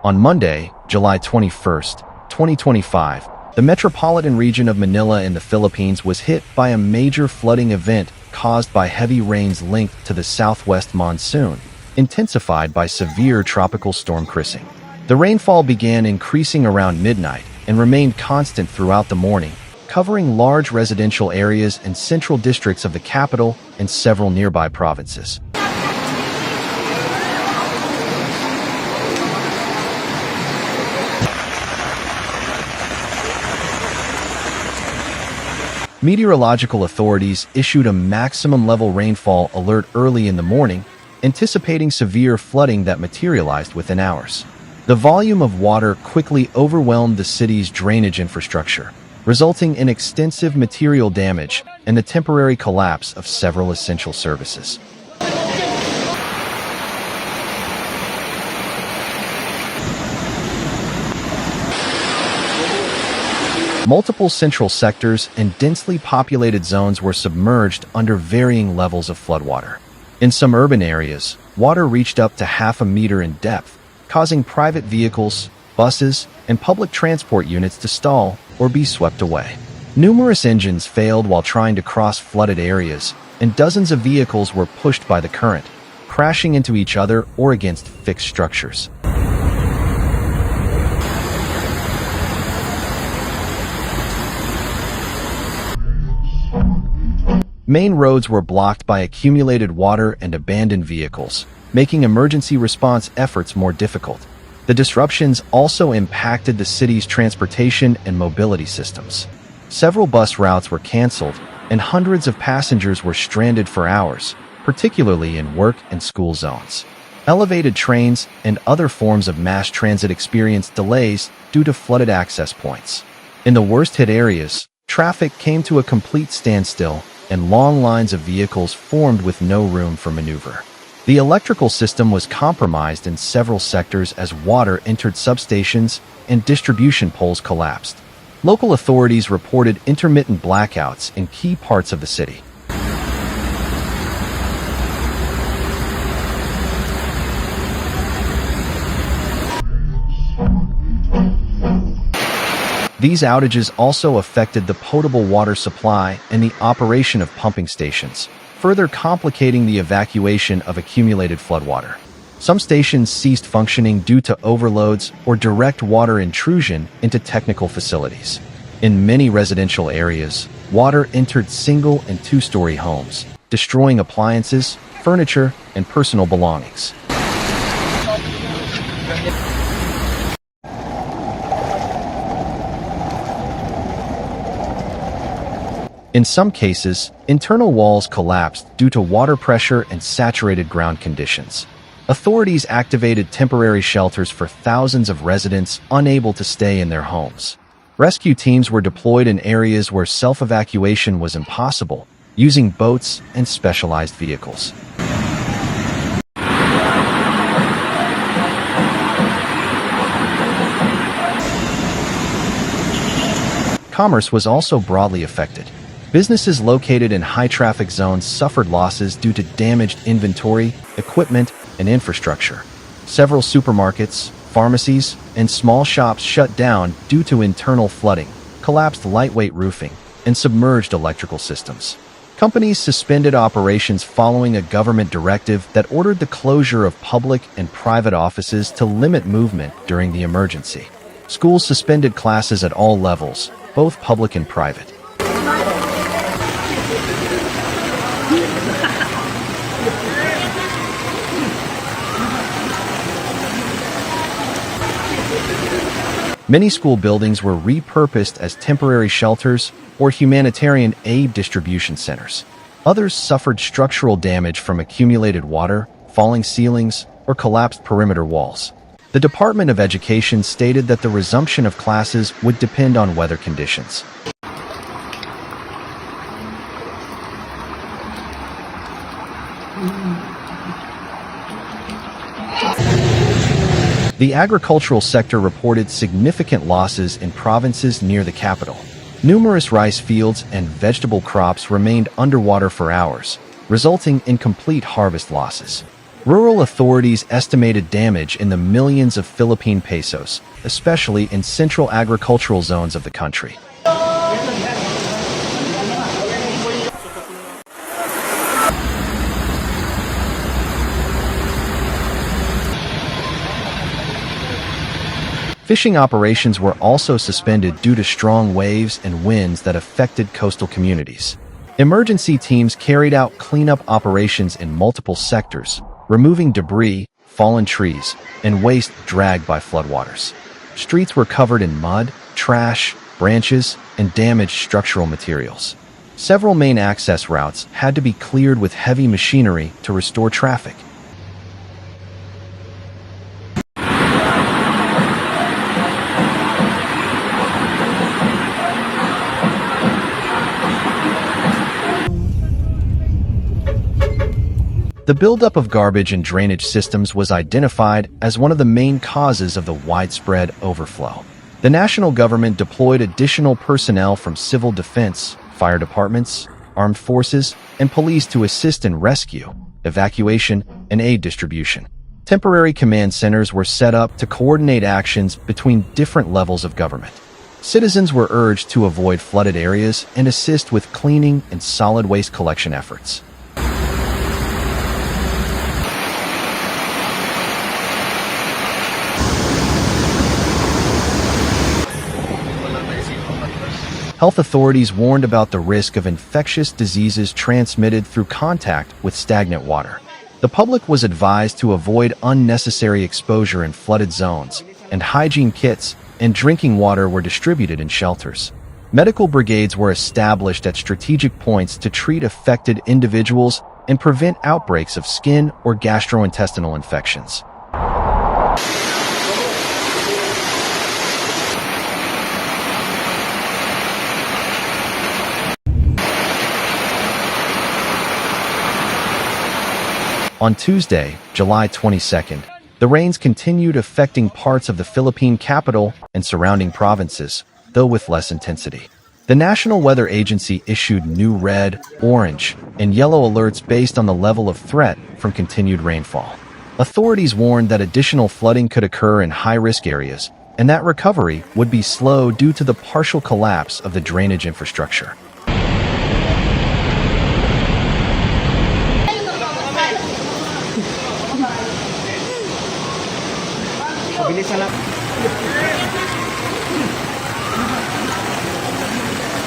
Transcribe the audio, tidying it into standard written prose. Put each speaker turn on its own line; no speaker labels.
On Monday, July 21st, 2025, the metropolitan region of Manila in the Philippines was hit by a major flooding event caused by heavy rains linked to the southwest monsoon, intensified by severe tropical storm Chrysing. The rainfall began increasing around midnight and remained constant throughout the morning, covering large residential areas in central districts of the capital and several nearby provinces. Meteorological authorities issued a maximum level rainfall alert early in the morning, anticipating severe flooding that materialized within hours. The volume of water quickly overwhelmed the city's drainage infrastructure, resulting in extensive material damage and the temporary collapse of several essential services. Multiple central sectors and densely populated zones were submerged under varying levels of floodwater. In some urban areas, water reached up to half a meter in depth, causing private vehicles, buses, and public transport units to stall or be swept away. Numerous engines failed while trying to cross flooded areas, and dozens of vehicles were pushed by the current, crashing into each other or against fixed structures. Main roads were blocked by accumulated water and abandoned vehicles, making emergency response efforts more difficult. The disruptions also impacted the city's transportation and mobility systems. Several bus routes were canceled, and hundreds of passengers were stranded for hours, particularly in work and school zones. Elevated trains and other forms of mass transit experienced delays due to flooded access points. In the worst-hit areas, traffic came to a complete standstill, and long lines of vehicles formed with no room for maneuver. The electrical system was compromised in several sectors as water entered substations and distribution poles collapsed. Local authorities reported intermittent blackouts in key parts of the city. These outages also affected the potable water supply and the operation of pumping stations, further complicating the evacuation of accumulated floodwater. Some stations ceased functioning due to overloads or direct water intrusion into technical facilities. In many residential areas, water entered single- and two-story homes, destroying appliances, furniture, and personal belongings. In some cases, internal walls collapsed due to water pressure and saturated ground conditions. Authorities activated temporary shelters for thousands of residents unable to stay in their homes. Rescue teams were deployed in areas where self-evacuation was impossible, using boats and specialized vehicles. Commerce was also broadly affected. Businesses located in high-traffic zones suffered losses due to damaged inventory, equipment, and infrastructure. Several supermarkets, pharmacies, and small shops shut down due to internal flooding, collapsed lightweight roofing, and submerged electrical systems. Companies suspended operations following a government directive that ordered the closure of public and private offices to limit movement during the emergency. Schools suspended classes at all levels, both public and private. Many school buildings were repurposed as temporary shelters or humanitarian aid distribution centers. Others suffered structural damage from accumulated water, falling ceilings, or collapsed perimeter walls. The Department of Education stated that the resumption of classes would depend on weather conditions. The agricultural sector reported significant losses in provinces near the capital. Numerous rice fields and vegetable crops remained underwater for hours, resulting in complete harvest losses. Rural authorities estimated damage in the millions of Philippine pesos, especially in central agricultural zones of the country. Fishing operations were also suspended due to strong waves and winds that affected coastal communities. Emergency teams carried out cleanup operations in multiple sectors, removing debris, fallen trees, and waste dragged by floodwaters. Streets were covered in mud, trash, branches, and damaged structural materials. Several main access routes had to be cleared with heavy machinery to restore traffic. The buildup of garbage in drainage systems was identified as one of the main causes of the widespread overflow. The national government deployed additional personnel from civil defense, fire departments, armed forces, and police to assist in rescue, evacuation, and aid distribution. Temporary command centers were set up to coordinate actions between different levels of government. Citizens were urged to avoid flooded areas and assist with cleaning and solid waste collection efforts. Health authorities warned about the risk of infectious diseases transmitted through contact with stagnant water. The public was advised to avoid unnecessary exposure in flooded zones, and hygiene kits and drinking water were distributed in shelters. Medical brigades were established at strategic points to treat affected individuals and prevent outbreaks of skin or gastrointestinal infections. On Tuesday, July 22nd, the rains continued affecting parts of the Philippine capital and surrounding provinces, though with less intensity. The National Weather Agency issued new red, orange, and yellow alerts based on the level of threat from continued rainfall. Authorities warned that additional flooding could occur in high-risk areas, and that recovery would be slow due to the partial collapse of the drainage infrastructure.
Bilis na lang.